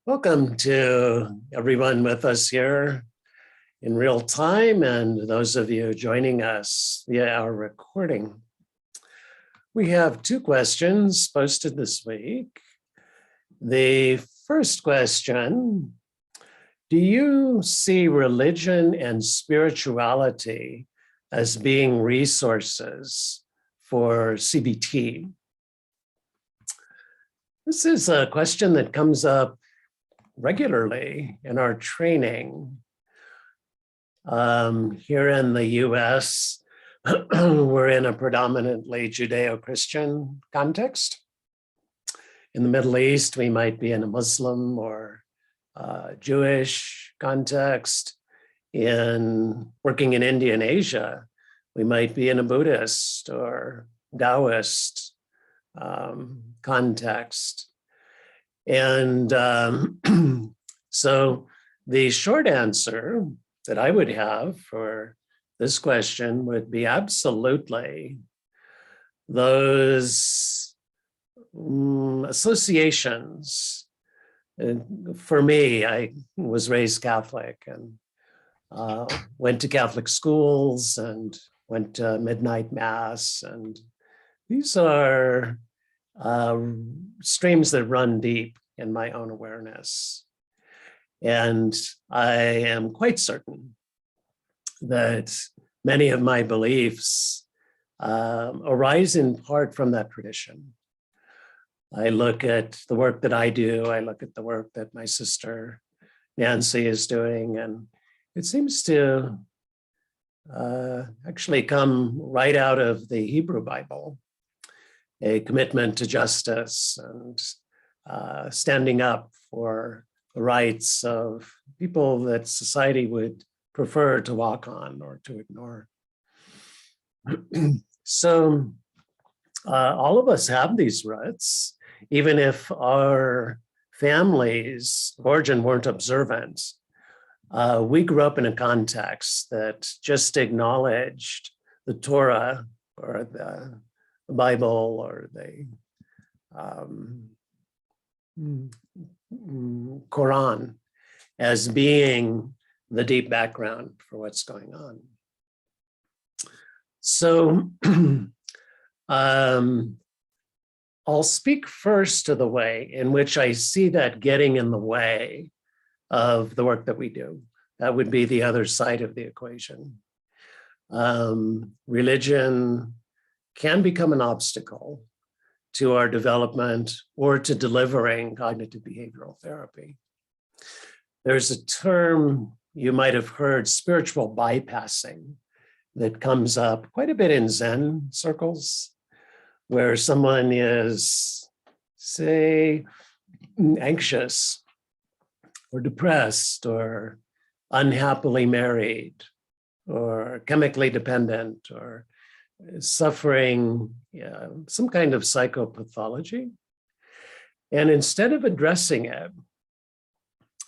Welcome to everyone with us here in real time and those of you joining us via our recording. We have two questions posted this week. The first question, do you see religion and spirituality as being resources for CBT? This is a question that comes up regularly in our training. Here in the US, we're in a predominantly Judeo-Christian context. In the Middle East, we might be in a Muslim or Jewish context. Working in India and Asia, we might be in a Buddhist or Taoist context. And so the short answer that I would have for this question would be absolutely. Those associations, for me, I was raised Catholic and went to Catholic schools and went to midnight mass. And these are streams that run deep in my own awareness. And I am quite certain that many of my beliefs arise in part from that tradition. I look at the work that I do, I look at the work that my sister Nancy is doing, and it seems to actually come right out of the Hebrew Bible. A commitment to justice and standing up for the rights of people that society would prefer to walk on or to ignore. So all of us have these roots, even if our families' origin weren't observant. We grew up in a context that just acknowledged the Torah or the Bible or the Quran as being the deep background for what's going on. So I'll speak first to the way in which I see that getting in the way of the work that we do. That would be the other side of the equation. Religion can become an obstacle to our development or to delivering cognitive behavioral therapy. There's a term you might have heard, spiritual bypassing, that comes up quite a bit in Zen circles, where someone is, say, anxious or depressed or unhappily married or chemically dependent or suffering some kind of psychopathology. And instead of addressing it,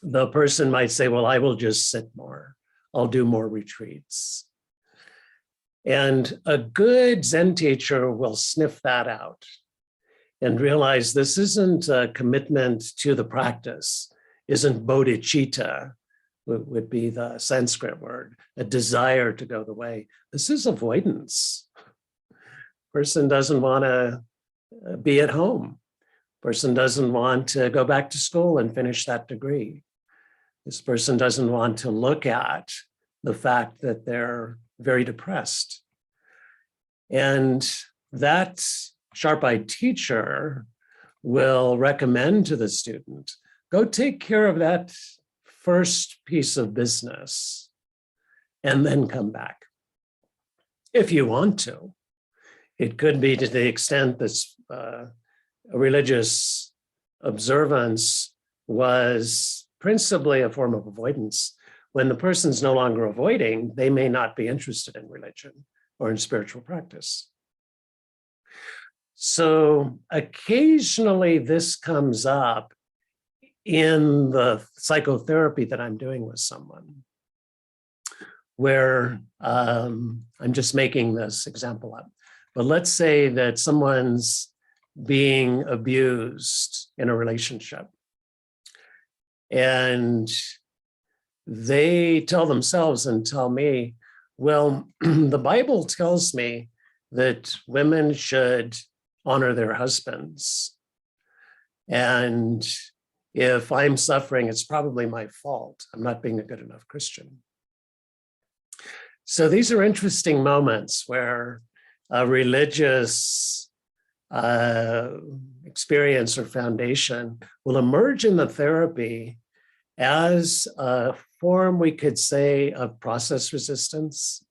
the person might say, well, I will just sit more. I'll do more retreats. And a good Zen teacher will sniff that out and realize this isn't a commitment to the practice, isn't bodhicitta, would be the Sanskrit word, a desire to go the way. This is avoidance. Person doesn't want to be at home. Person doesn't want to go back to school and finish that degree. This person doesn't want to look at the fact that they're very depressed. And that sharp-eyed teacher will recommend to the student, go take care of that first piece of business and then come back. If you want to. It could be to the extent that a religious observance was principally a form of avoidance. When the person's no longer avoiding, they may not be interested in religion or in spiritual practice. So occasionally this comes up in the psychotherapy that I'm doing with someone, where I'm just making this example up. But let's say that someone's being abused in a relationship. And they tell themselves and tell me, well, the Bible tells me that women should honor their husbands. And if I'm suffering, it's probably my fault. I'm not being a good enough Christian. So these are interesting moments where a religious experience or foundation will emerge in the therapy as a form, we could say, of process resistance.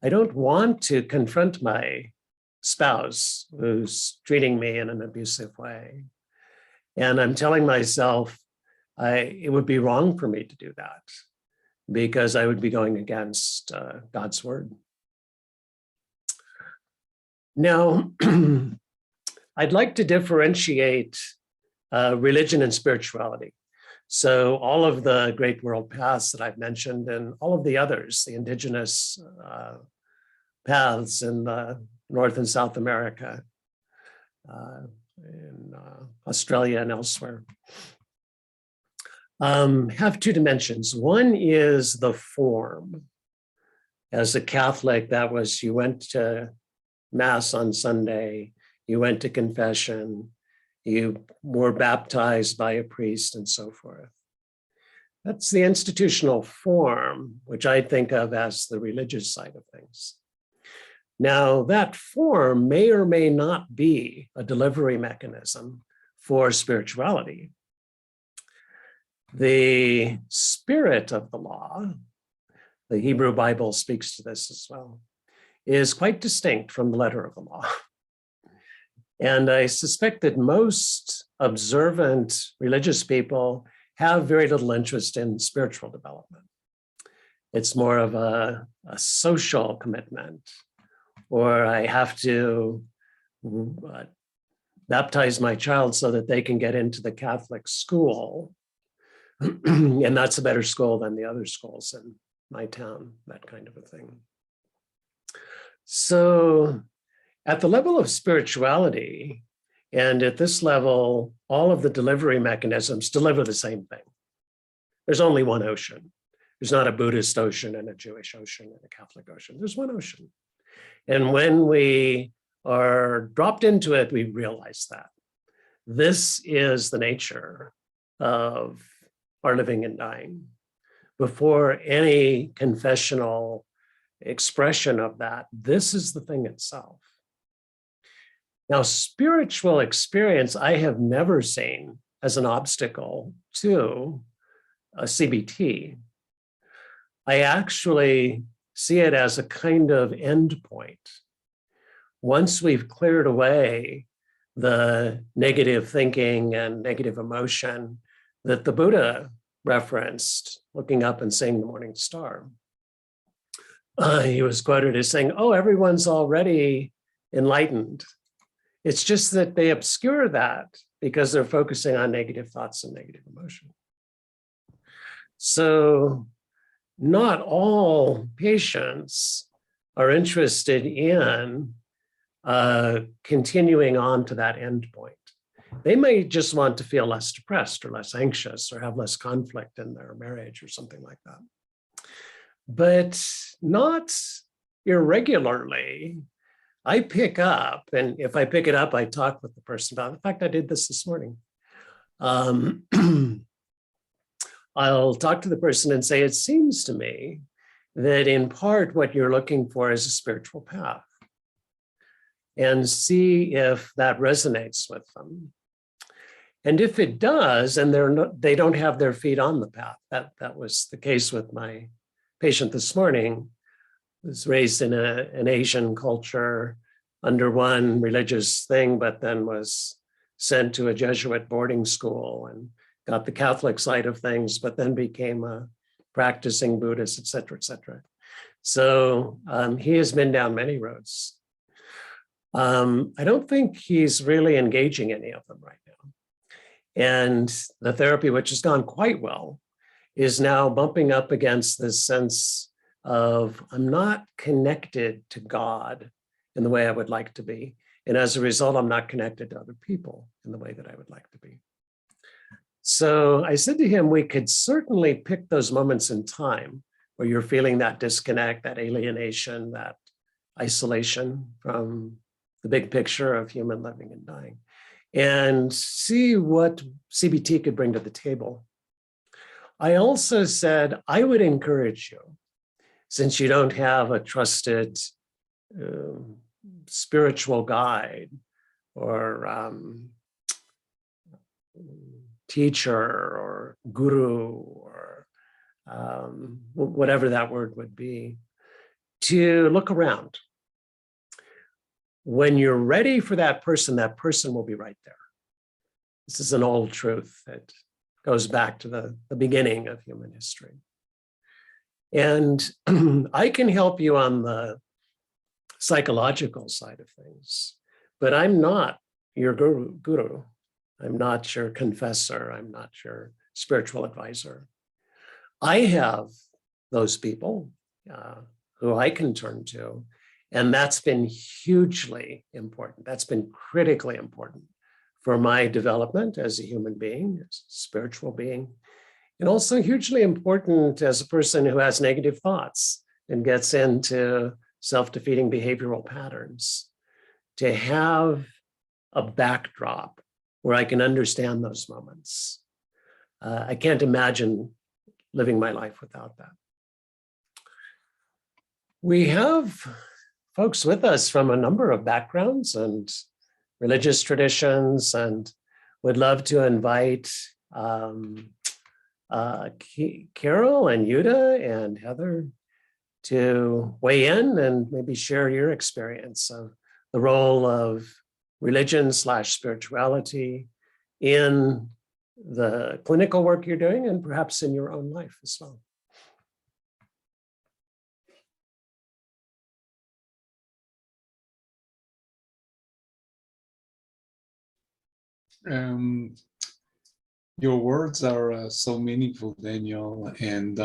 I don't want to confront my spouse who's treating me in an abusive way. And I'm telling myself, it would be wrong for me to do that because I would be going against God's word. Now, I'd like to differentiate religion and spirituality. So all of the great world paths that I've mentioned and all of the others, the indigenous paths in North and South America, in Australia and elsewhere, have two dimensions. One is the form. As a Catholic, that was you went to Mass on Sunday, you went to confession, you were baptized by a priest and so forth. That's the institutional form, which I think of as the religious side of things. Now, that form may or may not be a delivery mechanism for spirituality. The spirit of the law, the Hebrew Bible speaks to this as well, is quite distinct from the letter of the law. And I suspect that most observant religious people have very little interest in spiritual development. It's more of a social commitment, or I have to baptize my child so that they can get into the Catholic school. And that's a better school than the other schools in my town, that kind of a thing. So at the level of spirituality, and at this level, all of the delivery mechanisms deliver the same thing. There's only one ocean. There's not a Buddhist ocean and a Jewish ocean and a Catholic ocean. There's one ocean. And when we are dropped into it, we realize that this is the nature of our living and dying. Before any confessional expression of that, this is the thing itself. Now, spiritual experience, I have never seen as an obstacle to a CBT. I actually see it as a kind of end point. Once we've cleared away the negative thinking and negative emotion that the Buddha referenced, looking up and seeing the morning star, he was quoted as saying, "Oh, everyone's already enlightened. It's just that they obscure that because they're focusing on negative thoughts and negative emotion." So not all patients are interested in continuing on to that end point. They may just want to feel less depressed or less anxious or have less conflict in their marriage or something like that. But not irregularly. I pick up, and if I pick it up, I talk with the person about it. In fact, I did this morning. I'll talk to the person and say, it seems to me that in part what you're looking for is a spiritual path, and see if that resonates with them. And if it does, and they don't have their feet on the path, that was the case with my patient this morning, was raised in an Asian culture under one religious thing, but then was sent to a Jesuit boarding school and got the Catholic side of things, but then became a practicing Buddhist, et cetera, et cetera. So he has been down many roads. I don't think he's really engaging any of them right now. And the therapy, which has gone quite well, is now bumping up against this sense of I'm not connected to God in the way I would like to be. And as a result, I'm not connected to other people in the way that I would like to be. So I said to him, we could certainly pick those moments in time where you're feeling that disconnect, that alienation, that isolation from the big picture of human living and dying, and see what CBT could bring to the table. I also said, I would encourage you, since you don't have a trusted spiritual guide or teacher or guru or whatever that word would be, to look around. When you're ready for that person will be right there. This is an old truth that goes back to the beginning of human history. And I can help you on the psychological side of things, but I'm not your guru. I'm not your confessor. I'm not your spiritual advisor. I have those people who I can turn to, and that's been hugely important. That's been critically important for my development as a human being, as a spiritual being, and also hugely important as a person who has negative thoughts and gets into self-defeating behavioral patterns, to have a backdrop where I can understand those moments. I can't imagine living my life without that. We have folks with us from a number of backgrounds and religious traditions, and would love to invite Carol and Yuda and Heather to weigh in and maybe share your experience of the role of religion/spirituality in the clinical work you're doing and perhaps in your own life as well. Your words are so meaningful, Daniel, and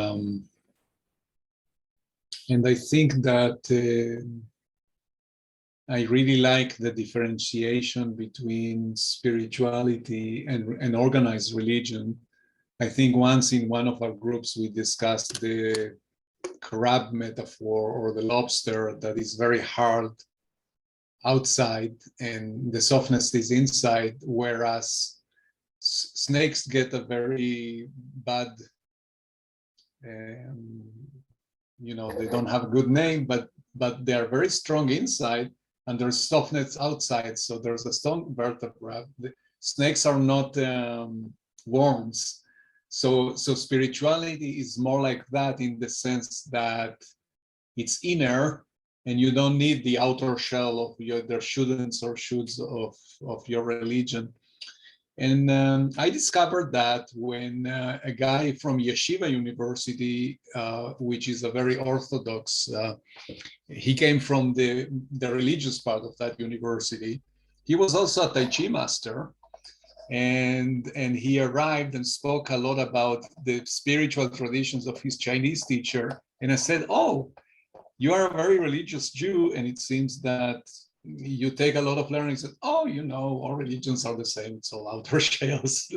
I think that I really like the differentiation between spirituality and organized religion. I think once in one of our groups we discussed the crab metaphor, or the lobster that is very hard outside and the softness is inside, whereas snakes get a very bad, they don't have a good name, but they are very strong inside and there's softness outside. So there's a strong vertebra. The snakes are not worms. So spirituality is more like that, in the sense that it's inner, and you don't need the outer shell of their shoulds or shoulds of your religion. And I discovered that when a guy from Yeshiva University, which is a very orthodox, he came from the religious part of that university. He was also a Tai Chi master, and he arrived and spoke a lot about the spiritual traditions of his Chinese teacher. And I said, "Oh, you are a very religious Jew, and it seems that you take a lot of learning." He said, "Oh, all religions are the same. It's all outer shells."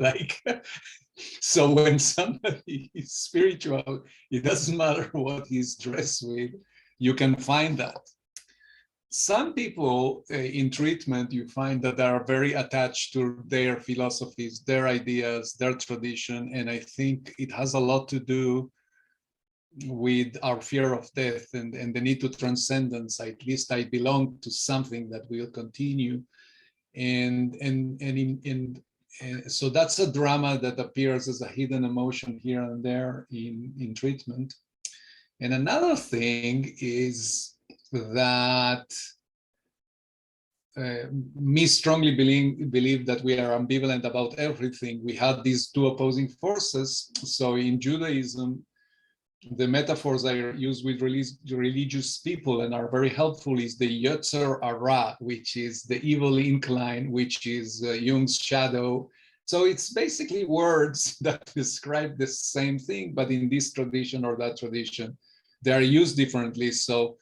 So when somebody is spiritual, it doesn't matter what he's dressed with, you can find that. Some people in treatment, you find that they are very attached to their philosophies, their ideas, their tradition, and I think it has a lot to do with our fear of death and the need to transcendence. At least I belong to something that will continue, and so that's a drama that appears as a hidden emotion here and there in treatment. And another thing is that me strongly believe that we are ambivalent about everything. We have these two opposing forces. So in Judaism, the metaphors I use with religious people and are very helpful is the Yotzer Hara, which is the evil incline, which is Jung's shadow. So it's basically words that describe the same thing, but in this tradition or that tradition, they are used differently. So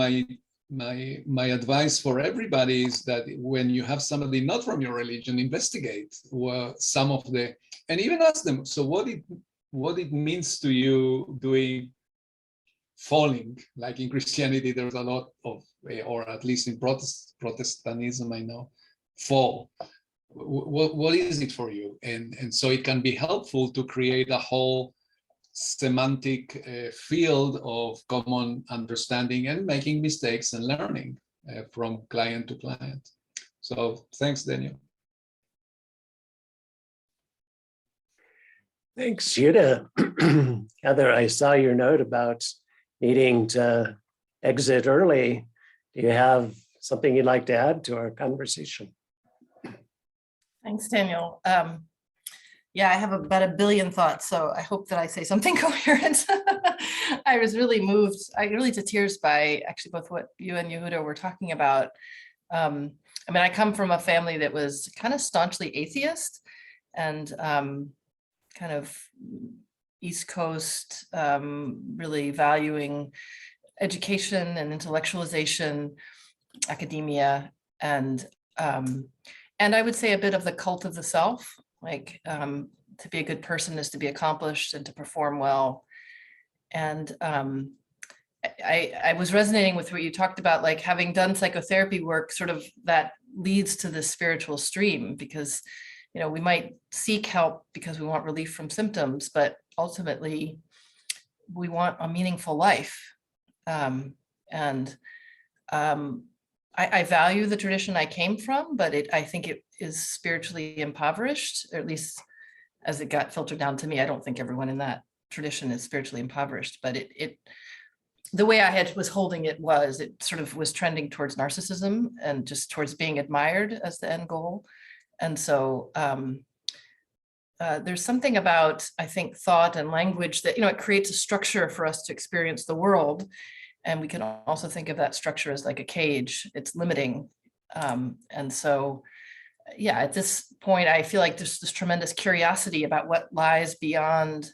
my my advice for everybody is that when you have somebody not from your religion, investigate some of the, and even ask them, so what it means to you doing falling, like in Christianity, there's a lot of, or at least in Protestantism, I know, fall. What is it for you? And so it can be helpful to create a whole semantic field of common understanding and making mistakes and learning from client to client. So thanks, Daniel. Thanks, Judah. Heather, I saw your note about needing to exit early. Do you have something you'd like to add to our conversation? Thanks, Daniel. Yeah, I have about a billion thoughts, so I hope that I say something coherent. I was really moved, really to tears by actually both what you and Yehuda were talking about. I mean, I come from a family that was kind of staunchly atheist and kind of East Coast, really valuing education and intellectualization, academia, and I would say a bit of the cult of the self. Like to be a good person is to be accomplished and to perform well. And I was resonating with what you talked about, like having done psychotherapy work, sort of that leads to this spiritual stream, because, you know, we might seek help because we want relief from symptoms, but ultimately we want a meaningful life. I value the tradition I came from, but I think it is spiritually impoverished, or at least as it got filtered down to me. I don't think everyone in that tradition is spiritually impoverished, but the way I was holding it sort of was trending towards narcissism and just towards being admired as the end goal. And so there's something about, I think, thought and language that, you know, it creates a structure for us to experience the world. And we can also think of that structure as like a cage. It's limiting. And so, yeah, at this point, I feel like there's this tremendous curiosity about what lies beyond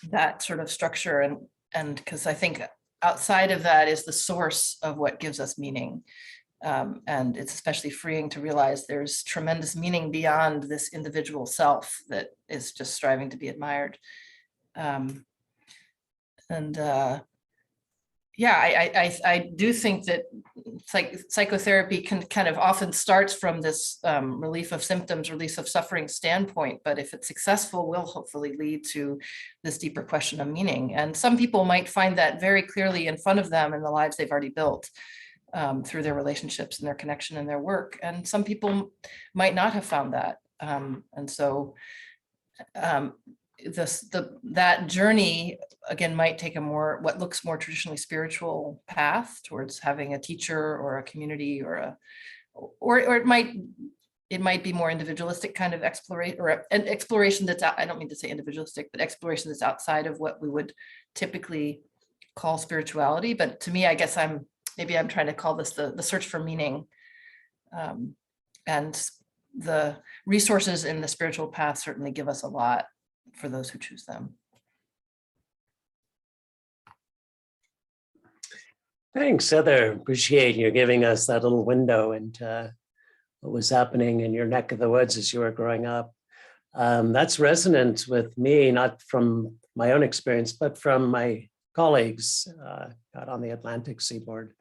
that sort of structure. And because I think outside of that is the source of what gives us meaning. And it's especially freeing to realize there's tremendous meaning beyond this individual self that is just striving to be admired. Yeah, I do think that psychotherapy can kind of often starts from this relief of symptoms, release of suffering standpoint, but if it's successful, will hopefully lead to this deeper question of meaning. And some people might find that very clearly in front of them in the lives they've already built through their relationships and their connection and their work. And some people might not have found that. And so that journey again might take what looks more traditionally spiritual path towards having a teacher or a community or it might be more individualistic kind of exploration, or an exploration that's I don't mean to say individualistic, but exploration that's outside of what we would typically call spirituality. But to me, I guess I'm trying to call this the search for meaning, and the resources in the spiritual path certainly give us a lot for those who choose them. Thanks, Heather. Appreciate you giving us that little window into what was happening in your neck of the woods as you were growing up. That's resonant with me, not from my own experience, but from my colleagues out on the Atlantic seaboard,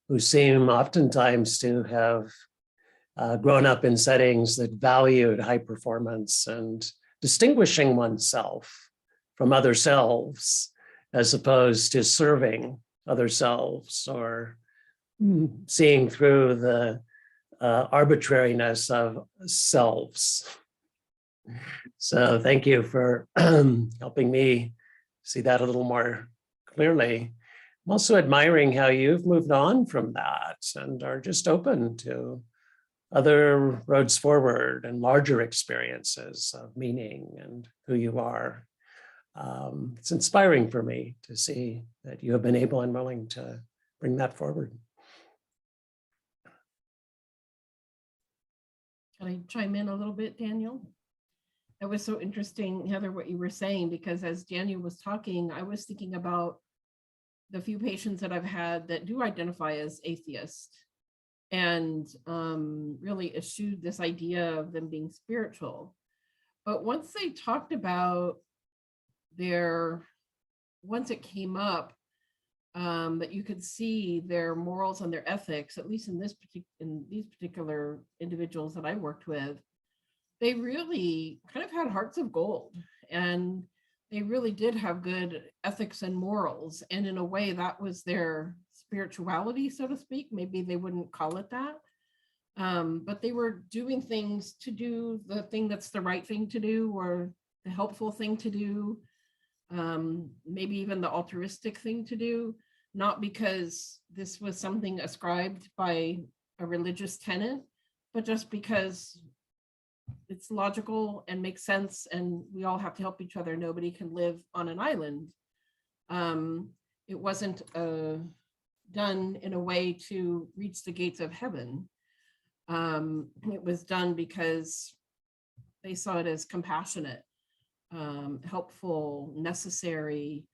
who seem oftentimes to have grown up in settings that valued high performance and distinguishing oneself from other selves, as opposed to serving other selves or seeing through the arbitrariness of selves. So thank you for helping me see that a little more clearly. I'm also admiring how you've moved on from that and are just open to other roads forward and larger experiences of meaning and who you are. It's inspiring for me to see that you have been able and willing to bring that forward. Can I chime in a little bit, Daniel? That was so interesting, Heather, what you were saying, because as Daniel was talking, I was thinking about the few patients that I've had that do identify as atheist and really eschewed this idea of them being spiritual. But once they talked about once it came up, that you could see their morals and their ethics, at least in these particular individuals that I worked with, they really kind of had hearts of gold, and they really did have good ethics and morals. And in a way, that was their spirituality, so to speak. Maybe they wouldn't call it that. But they were doing things to do the thing that's the right thing to do, or the helpful thing to do, maybe even the altruistic thing to do, not because this was something ascribed by a religious tenet, but just because it's logical and makes sense, and we all have to help each other. Nobody can live on an island. It wasn't done in a way to reach the gates of heaven. It was done because they saw it as compassionate, helpful, necessary.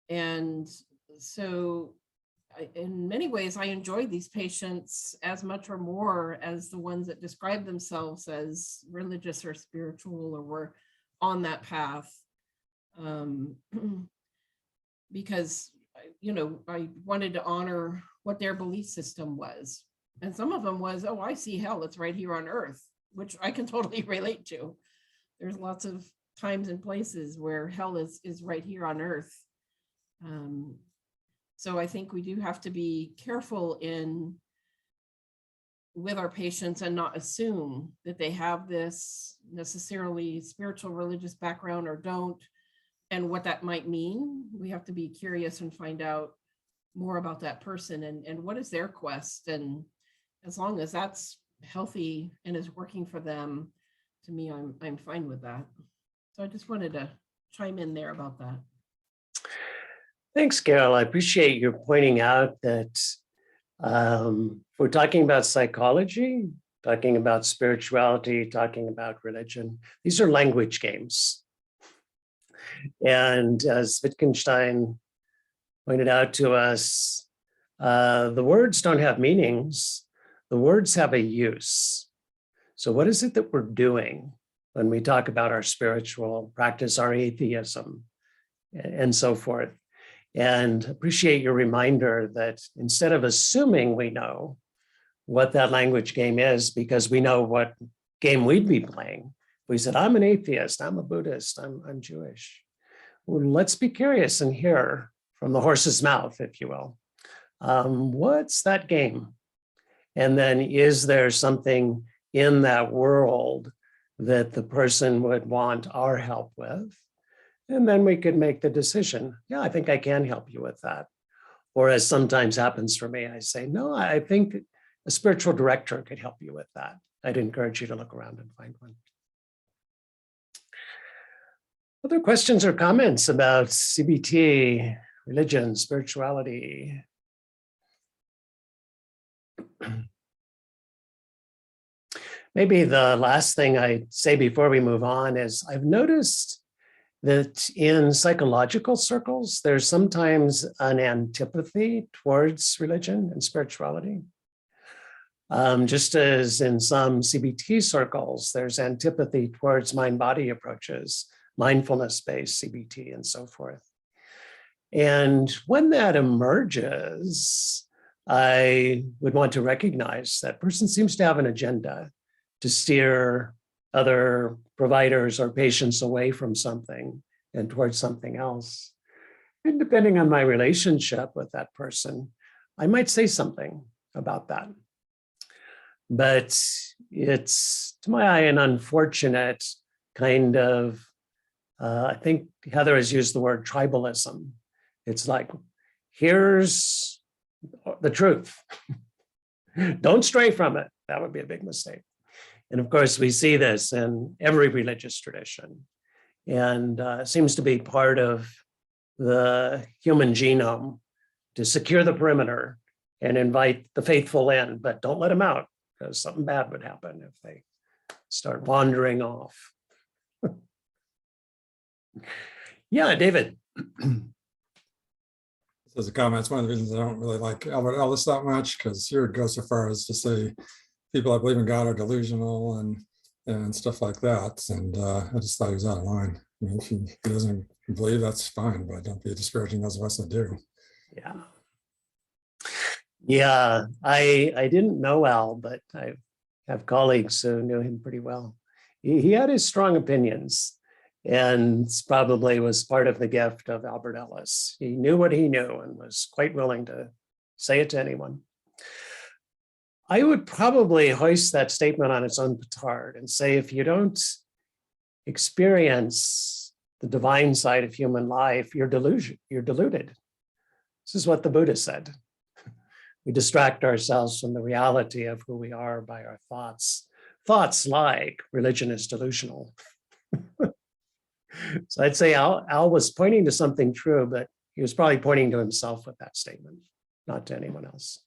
And so in many ways, I enjoy these patients as much or more as the ones that describe themselves as religious or spiritual or were on that path. Because, I wanted to honor what their belief system was. And some of them was, oh, I see hell, it's right here on earth, which I can totally relate to. There's lots of times and places where hell is right here on earth. So I think we do have to be careful with our patients and not assume that they have this necessarily spiritual religious background or don't, and what that might mean. We have to be curious and find out more about that person and what is their quest. And as long as that's healthy and is working for them, to me, I'm fine with that. So I just wanted to chime in there about that. Thanks, Carol. I appreciate your pointing out that we're talking about psychology, talking about spirituality, talking about religion. These are language games. And as Wittgenstein pointed out to us, the words don't have meanings. The words have a use. So what is it that we're doing when we talk about our spiritual practice, our atheism, and so forth? And appreciate your reminder that instead of assuming we know what that language game is, because we know what game we'd be playing, we said, I'm an atheist, I'm a Buddhist, I'm Jewish. Well, let's be curious and hear from the horse's mouth, if you will. What's that game? And then is there something in that world that the person would want our help with? And then we could make the decision. Yeah, I think I can help you with that. Or as sometimes happens for me, I say, no, I think a spiritual director could help you with that. I'd encourage you to look around and find one. Other questions or comments about CBT, religion, spirituality? Maybe the last thing I'd say before we move on is I've noticed that in psychological circles, there's sometimes an antipathy towards religion and spirituality. Just as in some CBT circles, there's antipathy towards mind-body approaches, mindfulness-based CBT and so forth. And when that emerges, I would want to recognize that person seems to have an agenda to steer other providers or patients away from something and towards something else. And depending on my relationship with that person, I might say something about that. But it's, to my eye, an unfortunate kind of, I think Heather has used the word tribalism. It's like, here's the truth. Don't stray from it. That would be a big mistake. And of course, we see this in every religious tradition, and seems to be part of the human genome to secure the perimeter and invite the faithful in, but don't let them out, because something bad would happen if they start wandering off. Yeah, David. as a comment, it's one of the reasons I don't really like Albert Ellis that much, because here it goes so far as to say people that believe in God are delusional and stuff like that. And I just thought he was out of line. I mean, if he doesn't believe, that's fine, but don't be disparaging those of us that do. Yeah. Yeah, I didn't know Al, but I have colleagues who knew him pretty well. He had his strong opinions, and probably was part of the gift of Albert Ellis. He knew what he knew and was quite willing to say it to anyone. I would probably hoist that statement on its own petard and say, if you don't experience the divine side of human life, you're deluded. This is what the Buddha said. We distract ourselves from the reality of who we are by our thoughts. Thoughts like religion is delusional. So I'd say Al was pointing to something true, but he was probably pointing to himself with that statement, not to anyone else.